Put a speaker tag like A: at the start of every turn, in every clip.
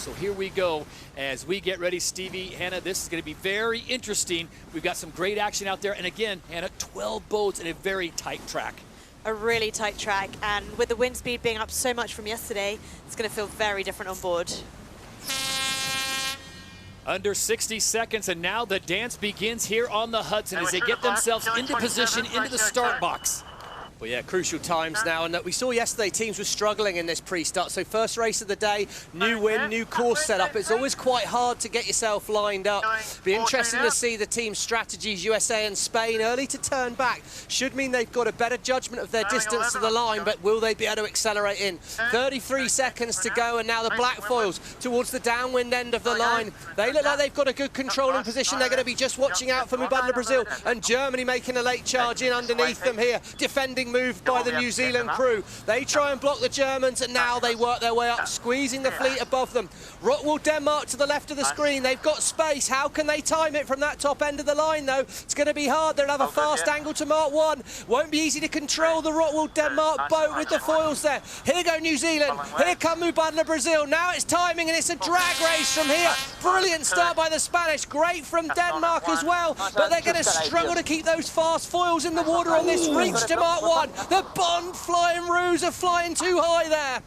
A: So here we go as we get ready. Stevie, Hannah, this is going to be very interesting. We've got some great action out there. And again, Hannah, 12 boats in a very tight track.
B: A really tight track, and with the wind speed being up so much from yesterday, it's going to feel very different on board.
A: Under 60 seconds, and now the dance begins here on the Hudson as they get themselves into position, into the start box.
C: Well, yeah, crucial times now, and we saw yesterday teams were struggling in this pre-start. So first race of the day, new wind, new course setup. It's always quite hard to get yourself lined up. Be interesting to see the team strategies. USA and Spain early to turn back. Should mean they've got a better judgment of their distance to the line, but will they be able to accelerate in? 33 seconds to go, and now the black foils towards the downwind end of the line. They look like they've got a good controlling position. They're going to be just watching out for Mubadala Brazil, and Germany making a late charge in underneath them here, defending move by the New Zealand crew. They try and block the Germans, and now they work their way up, squeezing the fleet above them. Rockwool Denmark to the left of the screen. They've got space. How can they time it from that top end of the line, though? It's going to be hard. They'll have a fast angle to Mark 1. Won't be easy to control the Rockwool Denmark boat with the foils there. Here go New Zealand. Here come Mubadala Brazil. Now it's timing, and it's a drag race from here. Brilliant start by the Spanish. Great from Denmark as well, but they're going to struggle to keep those fast foils in the water on this reach to Mark 1. The Bond flying roos are flying too high there.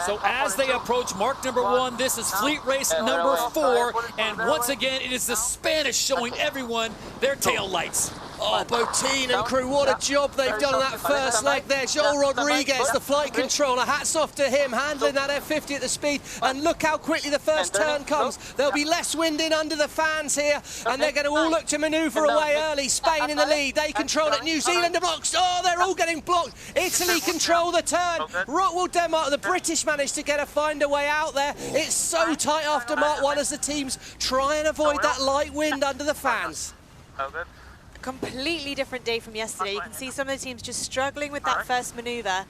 A: So as they approach mark number 1, this is fleet race number 4, and once again it is the Spanish showing everyone their tail lights.
C: Oh, Botín and crew, what a job they've done on that first leg there. Joel Rodriguez, the flight controller, hats off to him, handling that F50 at the speed. And look how quickly the first turn comes. There'll be less wind in under the fans here, and they're going to all look to manoeuvre away early. Spain in the lead, they control it. New Zealand are blocked. Oh, they're all getting blocked. Italy control the turn. Rockwool Denmark, the British managed to find a way out there. It's so tight after Mark 1 as the teams try and avoid that light wind under the fans.
B: Completely different day from yesterday. You can see some of the teams just struggling with that first maneuver.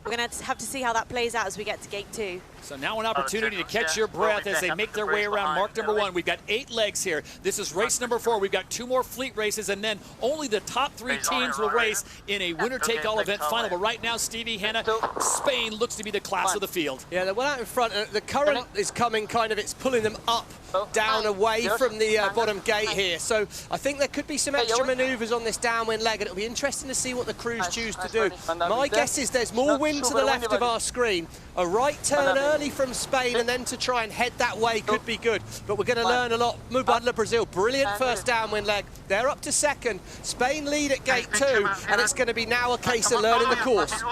B: We're going to have to see how that plays out as we get to gate 2.
A: So now an opportunity to catch your breath as they make their way around mark number 1. We've got 8 legs here. This is race number 4. We've got 2 more fleet races, and then only the top 3 teams will race in a winner-take-all event final. But right now, Stevie, Hannah, Spain looks to be the class of the field.
C: Yeah, they're well out in front. The current is coming it's pulling them up, down, away from the bottom gate here. So I think there could be some extra manoeuvres on this downwind leg, and it'll be interesting to see what the crews choose to do. My guess is there's more wind to the left of our screen. A right turn early from Spain, and then to try and head that way could be good. But we're going to learn a lot. Mubadala Brazil, brilliant first downwind leg. They're up to second. Spain lead at gate 2, and it's going to be now a case of learning the course.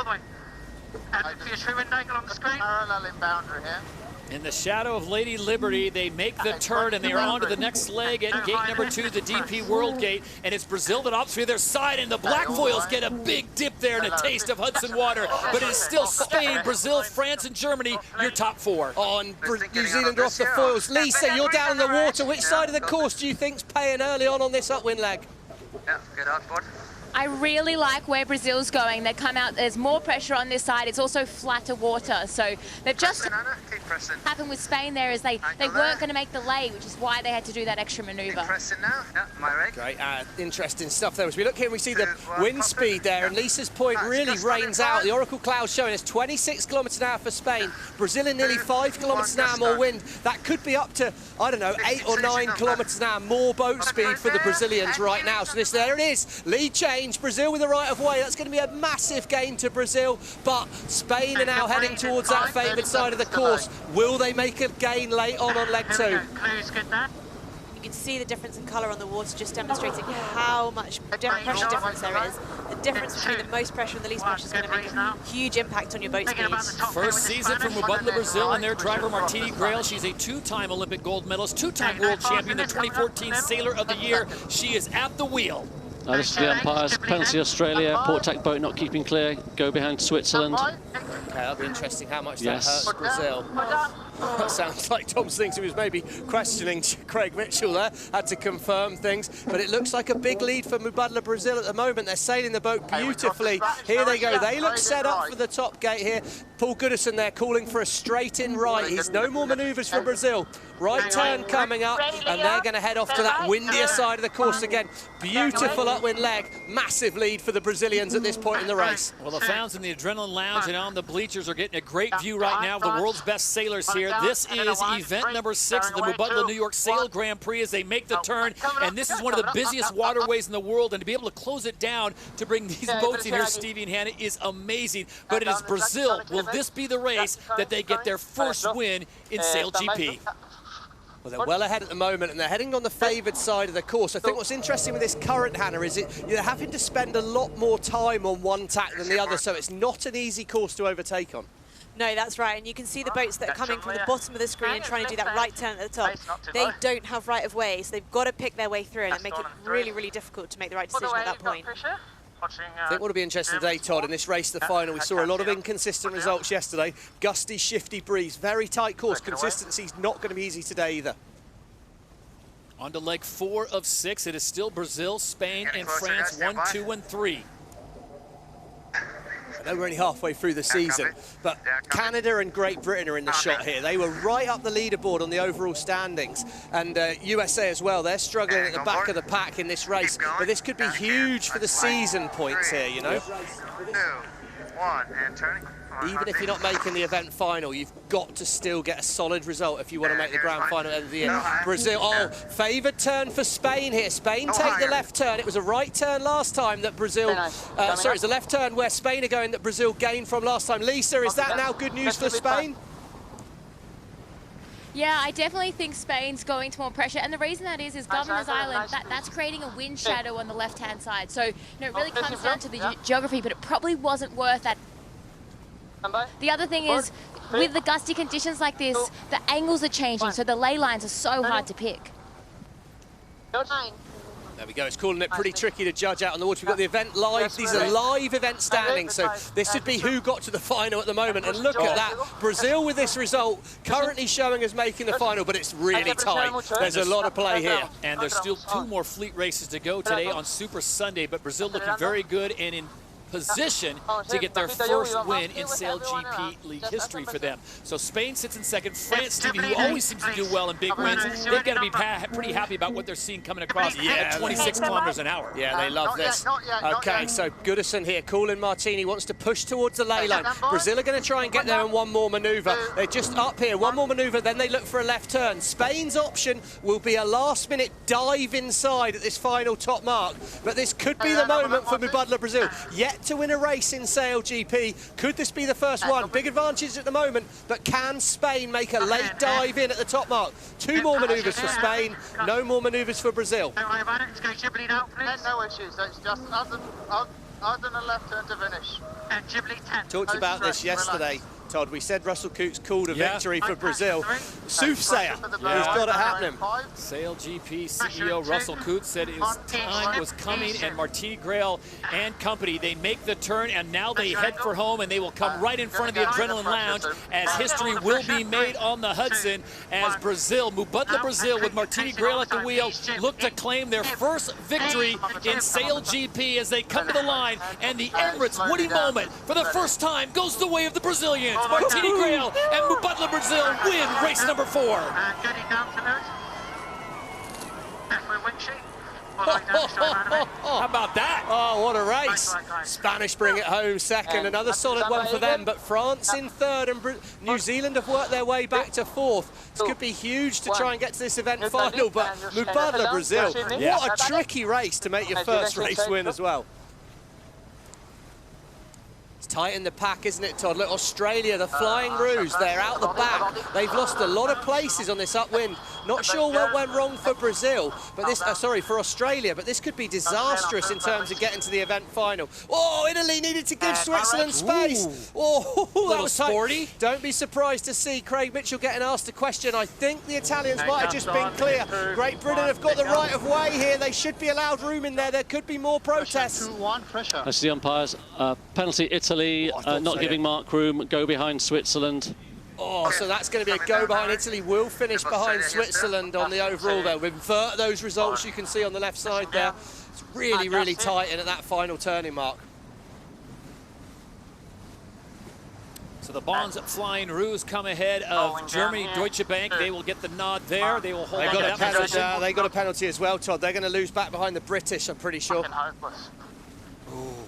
A: In the shadow of Lady Liberty, they make the turn, and they are on to the next leg at gate number 2, the DP World Gate. And it's Brazil that opts for their side, and the black foils get a big dip there and a taste of Hudson water. But it is still Spain, Brazil, France, and Germany, your top 4.
C: Oh, and New Zealand are off the foils. Lisa, you're down in the water. Which side of the course do you think's paying early on this upwind leg?
D: Yeah, get out, board.
E: I really like where Brazil's going. They come out, there's more pressure on this side. It's also flatter water. So they've just happened with Spain there is they weren't going to make the lay, which is why they had to do that extra maneuver.
C: Great, interesting stuff there. As we look here, we see the wind speed there, and Lisa's point really rains out. The Oracle Cloud showing us 26 kilometers an hour for Spain. Brazil in nearly 5 kilometers an hour more wind. That could be up to, I don't know, 8 or 9 kilometers an hour more boat speed for the Brazilians right now. So there it is, lead change. Brazil with the right of way. That's going to be a massive gain to Brazil, but Spain are now heading towards that favoured side of the course. Will they make a gain late on leg 2?
B: You can see the difference in colour on the water, just demonstrating how much pressure difference there is. The difference between the most pressure and the least pressure is going to make a huge impact on your boat speeds.
A: First season from Mubadala Brazil and their driver Martini Grail. She's a 2-time Olympic gold medalist, 2-time world champion, the 2014 Sailor of the Year. She is at the wheel.
F: This is the umpires. Penalty Australia. Port tack boat not keeping clear. Go behind Switzerland.
C: Okay, that'll be interesting how much that hurts Brazil. That sounds like Tom thinks he was maybe questioning Craig Mitchell there. Had to confirm things. But it looks like a big lead for Mubadala Brazil at the moment. They're sailing the boat beautifully. Here they go. They look set up for the top gate here. Paul Goodison there calling for a straight-in right. He's no more manoeuvres for Brazil. Right turn coming up, and they're going to head off to that windier side of the course again. Beautiful upwind leg. Massive lead for the Brazilians at this point in the race.
A: Well, the fans in the Adrenaline Lounge and on the bleachers are getting a great view right now of the world's best sailors here. This is event number 6 of the Mubadala New York Sail Grand Prix as they make the turn, and this is one of the busiest waterways in the world, and to be able to close it down to bring these boats in here, Stevie and Hannah, is amazing. But it is Brazil. Will this be the race that they get their first win in SailGP?
C: Well, they're well ahead at the moment, and they're heading on the favoured side of the course. I think what's interesting with this current, Hannah, is you're having to spend a lot more time on one tack than the other, so it's not an easy course to overtake on.
B: No, that's right, and you can see the boats that are coming from the bottom of the screen and trying to do that right turn at the top. They don't have right of way, so they've got to pick their way through and make it really, really difficult to make the right decision at that point.
C: I think what will be interesting today, Todd, in this race to the final, we saw a lot of inconsistent results yesterday. Gusty, shifty breeze, very tight course. Consistency's not going to be easy today either.
A: On to leg 4 of 6. It is still Brazil, Spain, and France 1, 2, and 3.
C: I know we're only halfway through the season, but Canada and Great Britain are in the shot here. They were right up the leaderboard on the overall standings, and USA as well. They're struggling at the back of the pack in this race, but this could be huge for the season points here, you know.
D: 2, 1, and turning.
C: Even if you're not making the event final, you've got to still get a solid result if you want to make the grand final at the end of the year. Brazil, oh, favoured turn for Spain here. Spain take the left turn. It was a right turn last time that Brazil, sorry, it's the left turn where Spain are going that Brazil gained from last time. Lisa, is that now good news for Spain?
E: Yeah, I definitely think Spain's going to more pressure, and the reason that is Governor's Island, that's creating a wind shadow on the left-hand side. So, you know, it really comes down to the geography, but it probably wasn't worth that. The other thing is, with the gusty conditions like this, the angles are changing, so the ley lines are so hard to pick.
C: There we go, it's calling it pretty tricky to judge out on the water. We've got the event live, these are live event standings, so this would be who got to the final at the moment, and look at that, Brazil with this result, currently showing as making the final, but it's really tight. There's a lot of play here.
A: And there's still 2 more fleet races to go today on Super Sunday, but Brazil looking very good and in position to get their first win in SailGP League history for them. So Spain sits in second. France, Stevie, who always seems to do well in big wins, they've got to be pretty happy about what they're seeing coming across at 26 kilometers an hour.
C: Yeah, they love this. Okay, so Goodison here, Colin Martini wants to push towards the ley line. Brazil are going to try and get there in one more manoeuvre. They're just up here, one more manoeuvre, then they look for a left turn. Spain's option will be a last-minute dive inside at this final top mark, but this could be the moment for Mubadala Brazil. Yet to win a race in SailGP. Could this be the first one? Big advantage at the moment, but can Spain make a late dive in at the top mark? 2 more manoeuvres for Spain, no more manoeuvres for Brazil.
D: Don't worry about it, it's going Ghibli now, please. No issues, it's just other than a left turn to finish. And Ghibli 10.
C: Talked about this yesterday, Todd. We said Russell Coots called a victory for Brazil. Soothsayer, he's got it happening.
A: SailGP CEO Russell Coots said his time was coming, and Martini Grail and company, they make the turn, and now they head for home, and they will come right in front of the Adrenaline Lounge as history will be made on the Hudson as Brazil, Mubadala Brazil with Martini Grail at the wheel, look to claim their first victory in SailGP as they come to the line, and the Emirates Woody moment for the first time goes the way of the Brazilians. Martini Grail and Mubadala Brazil win race number 4.
D: Getting down to nose. Halfway wind sheet.
A: How about that?
C: Oh, what a race. Spanish bring it home second. Another solid one for them, but France in third, and New Zealand have worked their way back to fourth. This could be huge to try and get to this event final, but Mubadala Brazil, what a tricky race to make your first race win as well. It's tight in the pack, isn't it, Todd? Look, Australia, the Flying Roos, they're out the back. They've lost a lot of places on this upwind. Not sure what went wrong for Brazil, but this, sorry, for Australia, but this could be disastrous in terms of getting to the event final. Oh, Italy needed to give Switzerland space. Oh, that was
A: sporty.
C: Don't be surprised to see Craig Mitchell getting asked a question. I think the Italians might have just been clear. Great Britain have got the right of way here. They should be allowed room in there. There could be more protests.
F: I see the umpires. Penalty Italy, not giving Mark room, go behind Switzerland.
C: Oh, so that's going to be a go behind Italy. Will finish behind Switzerland on the overall there. We invert those results you can see on the left side there. It's really, really tight in at that final turning mark.
A: So the Bonds Flying Roos come ahead of Germany, Deutsche Bank. They will get the nod there. They will hold on to that position.
C: They got a penalty as well, Todd. They're going to lose back behind the British, I'm pretty sure.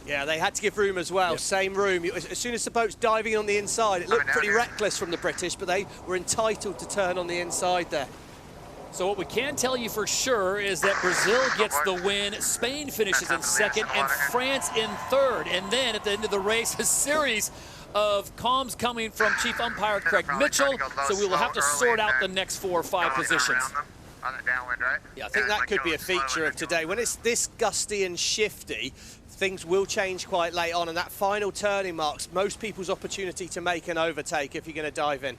C: Yeah, they had to give room as well. Yep. Same room. As soon as the boat's diving on the inside, it looked pretty reckless from the British, but they were entitled to turn on the inside there.
A: So what we can tell you for sure is that Brazil gets the win, Spain finishes in second, and France in third. And then at the end of the race, a series of comms coming from Chief Umpire Craig Mitchell, so we will have to sort out the next 4 or 5 positions.
C: Yeah, I think that could be a feature of today. When it's this gusty and shifty, things will change quite late on, and that final turning marks most people's opportunity to make an overtake if you're going to dive in.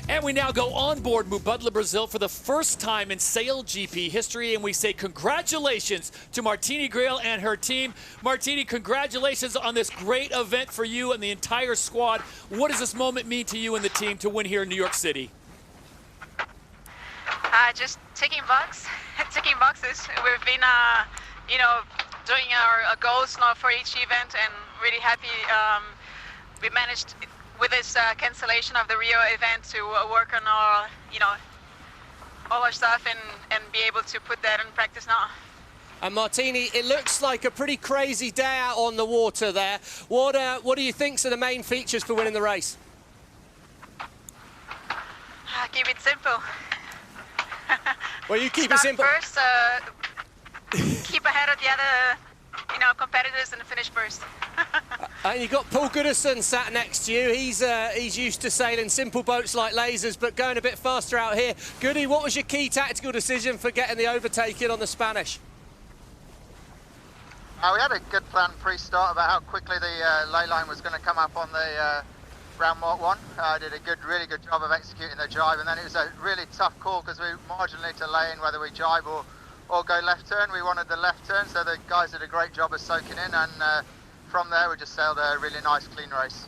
A: And we now go on board Mubadala Brazil for the first time in SailGP history, and we say congratulations to Martini Grail and her team. Martini, congratulations on this great event for you and the entire squad. What does this moment mean to you and the team to win here in New York City?
G: Just ticking boxes. We've been, you know, doing our goals now for each event, and really happy we managed with this cancellation of the Rio event to work on our, you know, all our stuff and be able to put that in practice now.
C: And Martini, it looks like a pretty crazy day out on the water there. What do you think are the main features for winning the race?
G: Keep it simple.
C: Well, you keep it simple.
G: First, keep ahead of the other, you know, competitors and finish first.
C: And you've got Paul Goodison sat next to you. He's used to sailing simple boats like lasers, but going a bit faster out here. Goody, what was your key tactical decision for getting the overtaking on the Spanish?
D: We had a good plan pre-start about how quickly the ley line was going to come up on the round mark 1. Did a really good job of executing the jibe, and then it was a really tough call because we marginally to lay in whether we jibe or go left turn. We wanted the left turn, so the guys did a great job of soaking in, and from there we just sailed a really nice clean race.